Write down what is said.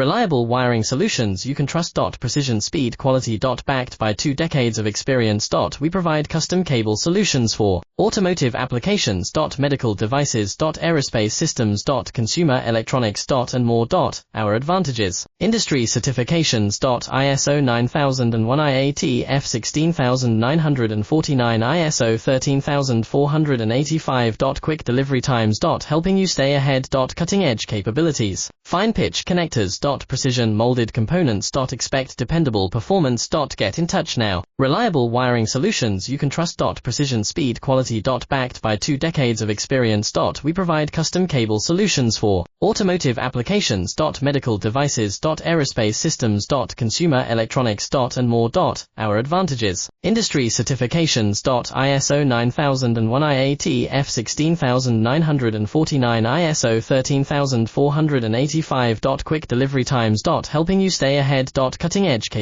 Reliable wiring solutions you can trust. Precision, speed, quality. Backed by 2 decades of experience. We provide custom cable solutions for automotive applications. Medical devices. Aerospace systems. Consumer electronics. And more. Our advantages: industry certifications. ISO 9001, IAT F16949, ISO 13485. Quick delivery times. Helping you stay ahead. Cutting edge capabilities: fine pitch connectors. Precision molded components. Expect dependable performance. Get in touch now. Reliable wiring solutions you can trust. Precision, speed, quality. Backed by 2 decades of experience. We provide custom cable solutions for automotive applications. Medical devices. Aerospace systems. Consumer electronics. And more. Our advantages: industry certifications. ISO 9001, IAT F16949, ISO 13485. Quick delivery times. Helping you stay ahead. Cutting edge capabilities.